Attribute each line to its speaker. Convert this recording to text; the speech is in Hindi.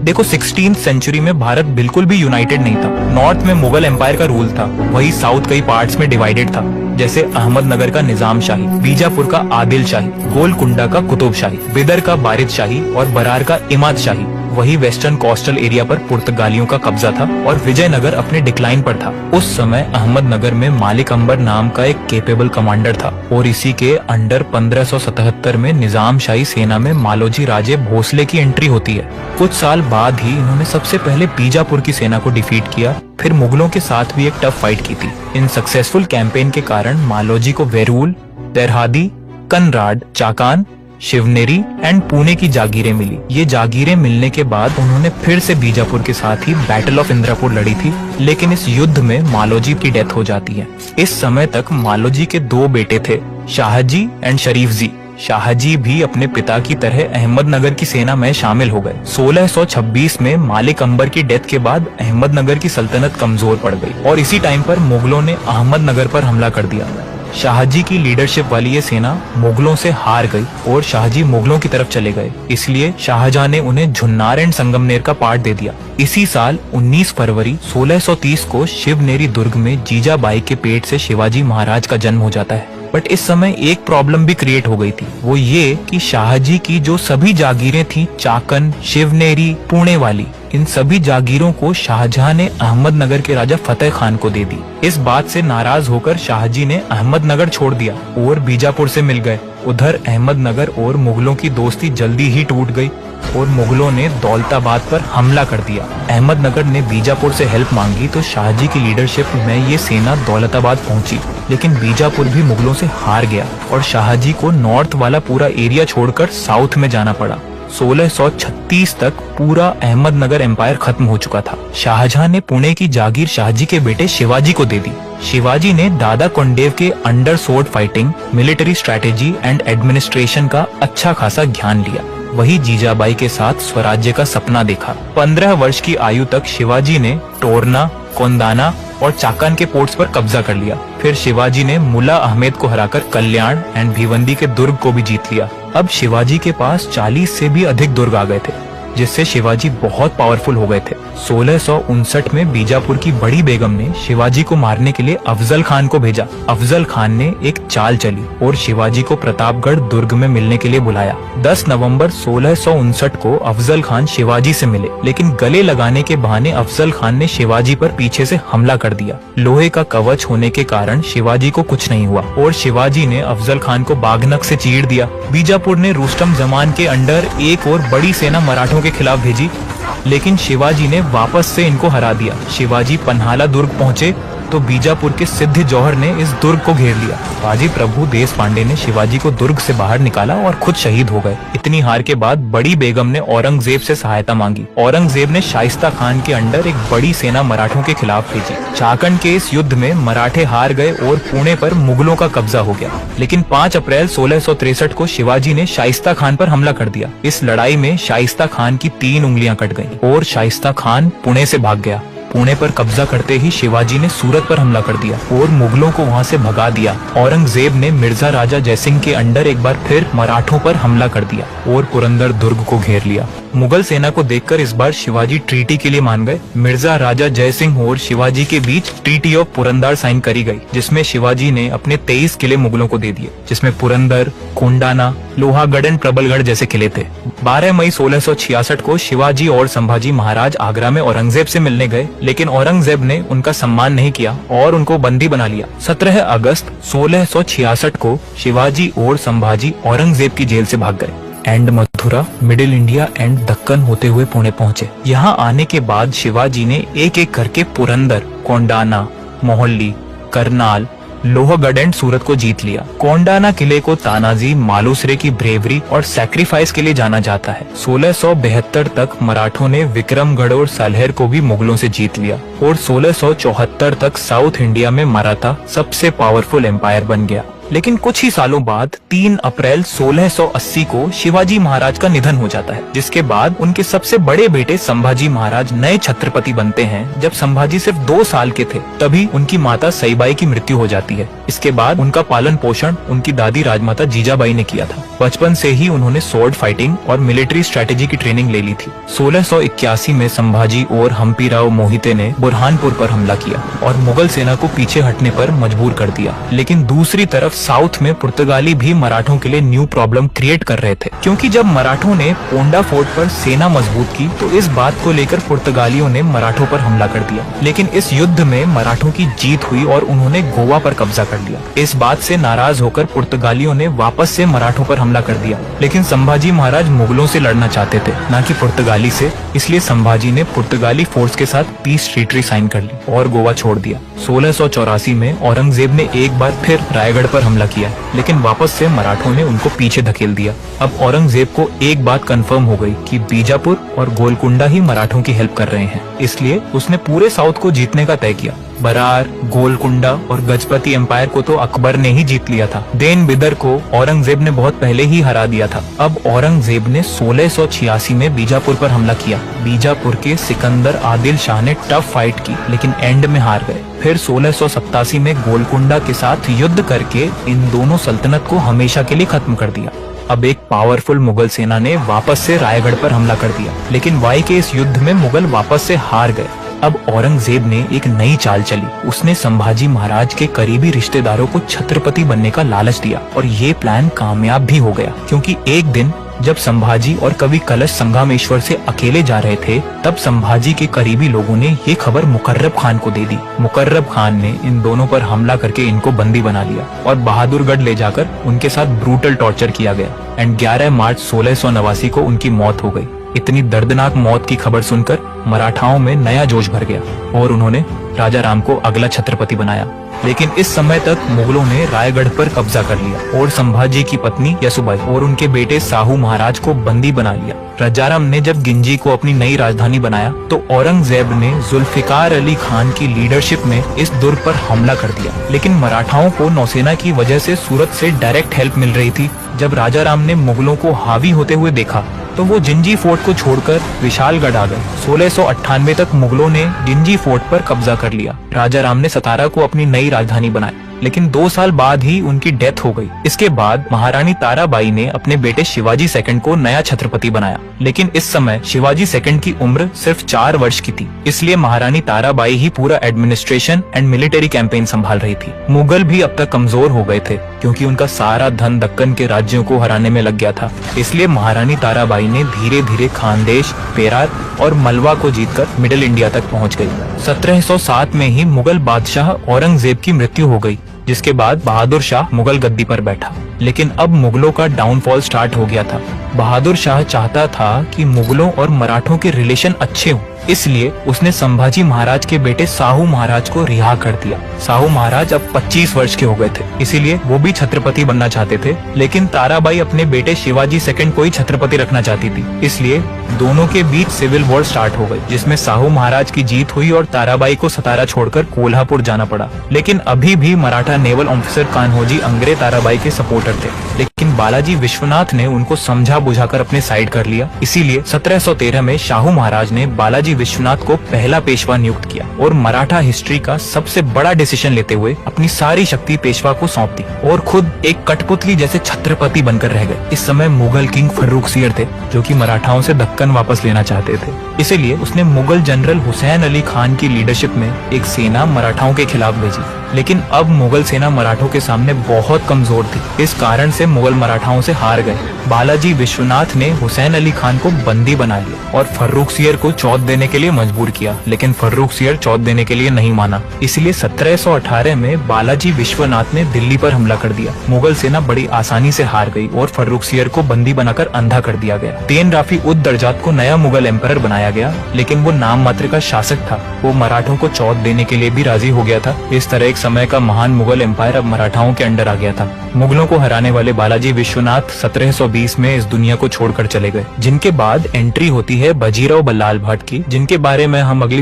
Speaker 1: देखो 16th सेंचुरी में भारत बिल्कुल भी यूनाइटेड नहीं था। नॉर्थ में मुगल एम्पायर का रूल था, वही साउथ कई पार्ट्स में डिवाइडेड था, जैसे अहमदनगर का निजाम शाही, बीजापुर का आदिल शाही, गोलकुंडा का कुतुब शाही, बिदर का बारिद शाही और बरार का इमाद शाही। वही वेस्टर्न कोस्टल एरिया पर पुर्तगालियों का कब्जा था और विजयनगर अपने डिक्लाइन पर था। उस समय अहमदनगर में मालिक अंबर नाम का एक केपेबल कमांडर था और इसी के अंडर 1577 में निजाम शाही सेना में मालोजी राजे भोसले की एंट्री होती है। कुछ साल बाद ही इन्होंने सबसे पहले बीजापुर की सेना को डिफीट किया, फिर मुगलों के साथ भी एक टफ फाइट की थी। इन सक्सेसफुल कैंपेन के कारण मालोजी को वेरूल, तेरहादी, कनराड, चाकान, शिवनेरी एंड पुणे की जागीरें मिली। ये जागीरें मिलने के बाद उन्होंने फिर से बीजापुर के साथ ही बैटल ऑफ इंद्रपुर लड़ी थी, लेकिन इस युद्ध में मालोजी की डेथ हो जाती है। इस समय तक मालोजी के 2 बेटे थे, शाहजी एंड शरीफ जी। शाहजी भी अपने पिता की तरह अहमदनगर की सेना में शामिल हो गए। 1626 में मालिक अंबर की डेथ के बाद अहमदनगर की सल्तनत कमजोर पड़ गई और इसी टाइम पर मुगलों ने अहमदनगर पर हमला कर दिया। शाहजी की लीडरशिप वाली ये सेना मुगलों से हार गई और शाहजी मुगलों की तरफ चले गए, इसलिए शाहजहां ने उन्हें झुन्नार एंड संगमनेर का पार्ट दे दिया। इसी साल 19 फरवरी 1630 को शिवनेरी दुर्ग में जीजाबाई के पेट से शिवाजी महाराज का जन्म हो जाता है। बट इस समय एक प्रॉब्लम भी क्रिएट हो गई थी, वो ये कि शाहजी की जो सभी जागीरें थी, चाकन, शिवनेरी, पुणे वाली, इन सभी जागीरों को शाहजहां ने अहमदनगर के राजा फतेह खान को दे दी। इस बात से नाराज होकर शाहजी ने अहमदनगर छोड़ दिया और बीजापुर से मिल गए। उधर अहमदनगर और मुगलों की दोस्ती जल्दी ही टूट गई और मुगलों ने दौलताबाद पर हमला कर दिया। अहमदनगर ने बीजापुर से हेल्प मांगी तो शाहजी की लीडरशिप में ये सेना दौलताबाद पहुंची, लेकिन बीजापुर भी मुगलों से हार गया और शाहजी को नॉर्थ वाला पूरा एरिया छोड़कर साउथ में जाना पड़ा। 1636 तक पूरा अहमदनगर एम्पायर खत्म हो चुका था। शाहजहां ने पुणे की जागीर शाहजी के बेटे शिवाजी को दे दी। शिवाजी ने दादा कोंडेव के under sword fighting, military strategy and administration का अच्छा खासा ज्ञान लिया। वही जीजाबाई के साथ स्वराज्य का सपना देखा। 15 वर्ष की आयु तक शिवाजी ने टोरना, कोंदाना और चाकन के पोर्ट्स पर कब्जा कर लिया। फिर शिवाजी ने मुल्ला अहमद को हराकर कल्याण एंड भिवंडी के दुर्ग को भी जीत लिया। अब शिवाजी के पास 40 से भी अधिक दुर्ग आ गए थे, जिससे शिवाजी बहुत पावरफुल हो गए थे। 1659 में बीजापुर की बड़ी बेगम ने शिवाजी को मारने के लिए अफजल खान को भेजा। अफजल खान ने एक चाल चली और शिवाजी को प्रतापगढ़ दुर्ग में मिलने के लिए बुलाया। 10 नवंबर 1659 को अफजल खान शिवाजी से मिले, लेकिन गले लगाने के बहाने अफजल खान ने शिवाजी पर पीछे से हमला कर दिया। लोहे का कवच होने के कारण शिवाजी को कुछ नहीं हुआ और शिवाजी ने अफजल खान को बागनक से चीर दिया। बीजापुर ने रुस्तम जमान के अंडर एक और बड़ी सेना मराठों के खिलाफ भेजी, लेकिन शिवाजी ने वापस से इनको हरा दिया। शिवाजी पन्हाला दुर्ग पहुंचे तो बीजापुर के सिद्ध जौहर ने इस दुर्ग को घेर लिया। बाजी प्रभु देश पांडे ने शिवाजी को दुर्ग से बाहर निकाला और खुद शहीद हो गए। इतनी हार के बाद बड़ी बेगम ने औरंगजेब से सहायता मांगी। औरंगजेब ने शाइस्ता खान के अंडर एक बड़ी सेना मराठों के खिलाफ भेजी। चाकन के इस युद्ध में मराठे हार गए और पुणे पर मुगलों का कब्जा हो गया, लेकिन 5 अप्रैल 1663 को शिवाजी ने शाइस्ता खान पर हमला कर दिया। इस लड़ाई में शाइस्ता खान की 3 उंगलियां कट गईं और शाइस्ता खान पुणे से भाग गया। पुणे पर कब्जा करते ही शिवाजी ने सूरत पर हमला कर दिया और मुगलों को वहां से भगा दिया। औरंगजेब ने मिर्जा राजा जयसिंह के अंडर एक बार फिर मराठों पर हमला कर दिया और पुरंदर दुर्ग को घेर लिया। मुगल सेना को देखकर इस बार शिवाजी ट्रीटी के लिए मान गए। मिर्जा राजा जयसिंह और शिवाजी के बीच ट्रीटी ऑफ पुरंदर साइन करी गई, जिसमें शिवाजी ने अपने 23 किले मुगलों को दे दिए, जिसमें पुरंदर, कोंडाना, लोहागढ़ एंड प्रबलगढ़ जैसे किले थे। 12 मई 1666 को शिवाजी और संभाजी महाराज आगरा में औरंगजेब से मिलने गए, लेकिन औरंगजेब ने उनका सम्मान नहीं किया और उनको बंदी बना लिया। 17 अगस्त 1666 को शिवाजी और संभाजी औरंगजेब की जेल से भाग गए and Mathura, middle India and Deccan होते हुए पुणे पहुंचे। यहाँ आने के बाद शिवाजी ने एक एक करके पुरंदर, कोंडाना, मोहल्ली, करनाल, लोहगढ़ एंड सूरत को जीत लिया। कोंडाना किले को तानाजी मालुसरे की ब्रेवरी और सैक्रिफाइस के लिए जाना जाता है। 1672 तक मराठों ने विक्रमगढ़ और साल्हेर को भी मुगलों से जीत लिया और 1674 तक साउथ इंडिया में मराठा सबसे पावरफुल एम्पायर बन गया। लेकिन कुछ ही सालों बाद 3 अप्रैल 1680 को शिवाजी महाराज का निधन हो जाता है, जिसके बाद उनके सबसे बड़े बेटे संभाजी महाराज नए छत्रपति बनते हैं। जब संभाजी सिर्फ 2 साल के थे तभी उनकी माता सईबाई की मृत्यु हो जाती है। इसके बाद उनका पालन पोषण उनकी दादी राजमाता जीजाबाई ने किया था। बचपन से ही उन्होंने स्वॉर्ड फाइटिंग और मिलिट्री स्ट्रेटेजी की ट्रेनिंग ले ली थी। 1681 में संभाजी और हम्पीराव मोहिते ने बुरहानपुर पर हमला किया और मुगल सेना को पीछे हटने पर मजबूर कर दिया। लेकिन दूसरी तरफ साउथ में पुर्तगाली भी मराठों के लिए न्यू प्रॉब्लम क्रिएट कर रहे थे, क्योंकि जब मराठों ने पोंडा फोर्ट पर सेना मजबूत की तो इस बात को लेकर पुर्तगालियों ने मराठों पर हमला कर दिया। लेकिन इस युद्ध में मराठों की जीत हुई और उन्होंने गोवा पर कब्जा कर लिया। इस बात से नाराज होकर पुर्तगालियों ने वापस से मराठों पर हमला कर दिया। लेकिन संभाजी महाराज मुगलों से लड़ना चाहते थे, न कि पुर्तगाली से, इसलिए संभाजी ने पुर्तगाली फोर्स के साथ पीस ट्रीटी साइन कर ली और गोवा छोड़ दिया। 1684 में औरंगजेब ने एक बार फिर रायगढ़ पर हमला किया, लेकिन वापस से मराठों ने उनको पीछे धकेल दिया। अब औरंगजेब को एक बात कंफर्म हो गई कि बीजापुर और गोलकुंडा ही मराठों की हेल्प कर रहे हैं, इसलिए उसने पूरे साउथ को जीतने का तय किया। बरार, गोलकुंडा और गजपति एम्पायर को तो अकबर ने ही जीत लिया था। देन बिदर को औरंगजेब ने बहुत पहले ही हरा दिया था। अब औरंगजेब ने 1686 में बीजापुर पर हमला किया। बीजापुर के सिकंदर आदिल शाह ने टफ फाइट की, लेकिन एंड में हार गए। फिर 1687 में गोलकुंडा के साथ युद्ध करके इन दोनों सल्तनत को हमेशा के लिए खत्म कर दिया। अब एक पावरफुल मुगल सेना ने वापस से रायगढ़ पर हमला कर दिया, लेकिन वाई के इस युद्ध में मुगल वापस से हार गए। अब औरंगजेब ने एक नई चाल चली। उसने संभाजी महाराज के करीबी रिश्तेदारों को छत्रपति बनने का लालच दिया और ये प्लान कामयाब भी हो गया, क्योंकि एक दिन जब संभाजी और कवि कलश संगमेश्वर से अकेले जा रहे थे, तब संभाजी के करीबी लोगों ने ये खबर मुकर्रब खान को दे दी। मुकर्रब खान ने इन दोनों पर हमला करके इनको बंदी बना लिया और बहादुरगढ़ ले जाकर उनके साथ ब्रूटल टॉर्चर किया गया एंड 11 मार्च 1689 को उनकी मौत हो गई। इतनी दर्दनाक मौत की खबर सुनकर मराठाओं में नया जोश भर गया और उन्होंने राजा राम को अगला छत्रपति बनाया। लेकिन इस समय तक मुगलों ने रायगढ़ पर कब्जा कर लिया और संभाजी की पत्नी यसुबाई और उनके बेटे साहू महाराज को बंदी बना लिया। राजाराम ने जब गिंजी को अपनी नई राजधानी बनाया तो औरंगजेब ने जुल्फिकार अली खान की लीडरशिप में इस दुर्ग पर हमला कर दिया। लेकिन मराठाओं को नौसेना की वजह से सूरत से डायरेक्ट हेल्प मिल रही थी। जब राजाराम ने मुगलों को हावी होते हुए देखा तो वो जिंजी फोर्ट को छोड़कर विशालगढ़ आ गए। 1698 तक मुगलों ने जिंजी फोर्ट पर कब्जा कर लिया। राजाराम ने सतारा को अपनी नई राजधानी बनाई, लेकिन 2 साल बाद ही उनकी डेथ हो गई। इसके बाद महारानी ताराबाई ने अपने बेटे शिवाजी सेकंड को नया छत्रपति बनाया, लेकिन इस समय शिवाजी सेकंड की उम्र सिर्फ 4 वर्ष की थी, इसलिए महारानी ताराबाई ही पूरा एडमिनिस्ट्रेशन एंड मिलिट्री कैंपेन संभाल रही थी। मुगल भी अब तक कमजोर हो गए थे, क्योंकि उनका सारा धन दक्कन के राज्यों को हराने में लग गया था। इसलिए महारानी ताराबाई ने धीरे धीरे खानदेश, पेरार और मलवा को जीतकर मिडिल इंडिया तक पहुंच गई। 1707 में ही मुगल बादशाह औरंगजेब की मृत्यु हो गई, जिसके बाद बहादुर शाह मुगल गद्दी पर बैठा। लेकिन अब मुगलों का डाउनफॉल स्टार्ट हो गया था। बहादुर शाह चाहता था कि मुगलों और मराठों के रिलेशन अच्छे हों, इसलिए उसने संभाजी महाराज के बेटे साहू महाराज को रिहा कर दिया। साहू महाराज अब 25 वर्ष के हो गए थे, इसीलिए वो भी छत्रपति बनना चाहते थे। लेकिन ताराबाई अपने बेटे शिवाजी सेकंड को ही छत्रपति रखना चाहती थी, इसलिए दोनों के बीच सिविल वॉर स्टार्ट हो गई, जिसमें साहू महाराज की जीत हुई और ताराबाई को सतारा छोड़कर कोल्हापुर जाना पड़ा। लेकिन अभी भी मराठा नेवल ऑफिसर कान्होजी अंग्रे ताराबाई के सपोर्टर थे, लेकिन बालाजी विश्वनाथ ने उनको समझा बुझाकर अपने साइड कर लिया। इसीलिए 1713 में शाहू महाराज ने बालाजी विश्वनाथ को पहला पेशवा नियुक्त किया और मराठा हिस्ट्री का सबसे बड़ा डिसीजन लेते हुए अपनी सारी शक्ति पेशवा को सौंप दी और खुद एक कठपुतली जैसे छत्रपति बनकर रह गए। इस समय मुगल किंग फर्रुखसियर थे, जो कि मराठाओं से दक्कन वापस लेना चाहते थे। इसीलिए उसने मुगल जनरल हुसैन अली खान की लीडरशिप में एक सेना मराठाओं के खिलाफ भेजी। लेकिन अब मुगल सेना मराठों के सामने बहुत कमजोर थी, इस कारण से मुगल मराठाओं से हार गए। बालाजी विश्वनाथ ने हुसैन अली खान को बंदी बना लिया और फर्रुखसियर को चौथ देने के लिए मजबूर किया, लेकिन फर्रुखसियर चौथ देने के लिए नहीं माना। इसलिए 1718 में बालाजी विश्वनाथ ने दिल्ली पर हमला कर दिया। मुगल सेना बड़ी आसानी से हार गई और फर्रुखसियर को बंदी बनाकर अंधा कर दिया गया। तेन राफी उद दरजात को नया मुगल एम्परर बनाया गया, लेकिन वो नाम मात्र का शासक था। वो मराठों को चौथ देने के लिए भी राजी हो गया था। इस तरह एक समय का महान मुगल एम्पायर अब मराठाओं के अंडर आ गया था। मुगलों को हराने वाले बालाजी विश्वनाथ 1720 में इस दुनिया को छोड़कर चले गए, जिनके बाद एंट्री होती है बाजीराव बल्लाल भट्ट की, जिनके बारे में हम अगली